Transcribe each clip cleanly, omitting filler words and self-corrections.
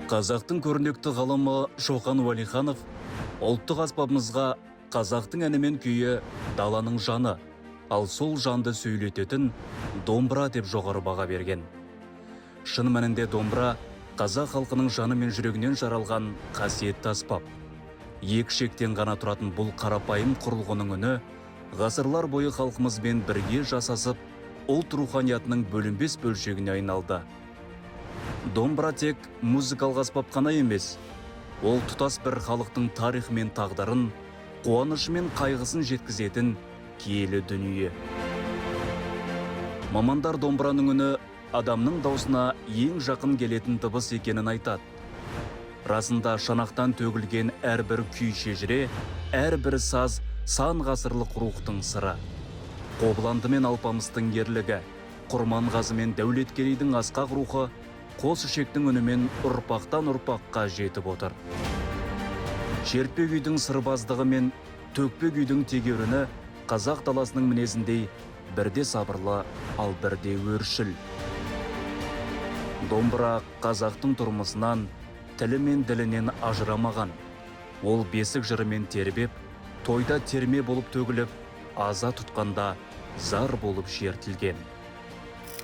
Қазақтың көрнекті ғалымы Шоқан Уәлиханов ұлттық аспабымызға қазақтың әні мен күйі даланың жаны, ал сол жанды сөйлететін домбыра деп жоғары баға берген. Шын мәнінде домбыра қазақ халқының жаны мен жүрегінен жаралған қасиетті аспап. Екі шектен ғана тұратын бұл қарапайым құрылғының үні ғасырлар бойы халқымызбен бірге жасасып, ұлт руханиятының бөлінбес бөлшегіне айналды. Домбыра тек музыкалық аспап қана емес, ол тұтас бір халықтың тарихы мен тағдырын, қуанышы мен қайғысын жеткізетін киелі дүние. Мамандар домбыраның үні адамның даусына ең жақын келетін дыбыс екенін айтады. Расында шанақтан төгілген әрбір күй шежіре, әрбір саз сан ғасырлық рухтың сыры. Қобыланды мен Алпамыстың ерлігі, Құрманғазы мен Дәулеткерейдің асқақ рухы қос ішектің үнімен ұрпақтан ұрпаққа жетіп отыр. Шертпе күйдің сырбаздығы мен төкпе күйдің тегеуріні қазақ даласының мінезіндей бірде сабырлы, ал бірде өршіл. Домбыра қазақтың тұрмысынан, тілі мен ділінен ажырамаған. Ол бесік жырымен тербеп, тойда терме болып төгіліп, аза тұтқанда зар болып шертілген.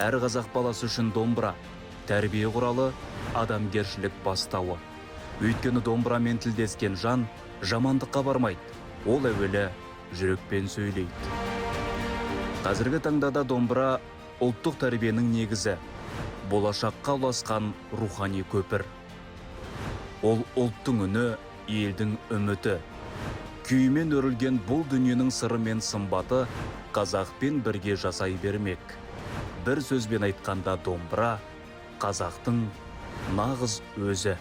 Әр қазақ баласы үшін домбыра тәрбие құралы, адамгершілік бастауы. Өйткені домбырамен тілдескен жан жамандыққа бармайды, ол әуелі жүрекпен сөйлейді. Қазіргі таңда да домбыра ұлттық тәрбиенің негізі, болашаққа ұласқан рухани көпір. Ол ұлттың үні, елдің үміті. Күймен өрілген бұл дүниенің сыры мен сымбаты қазақпен бірге жасай бермек. Бір сөзбен айтқанда домбыра қазақтың нағыз өзі.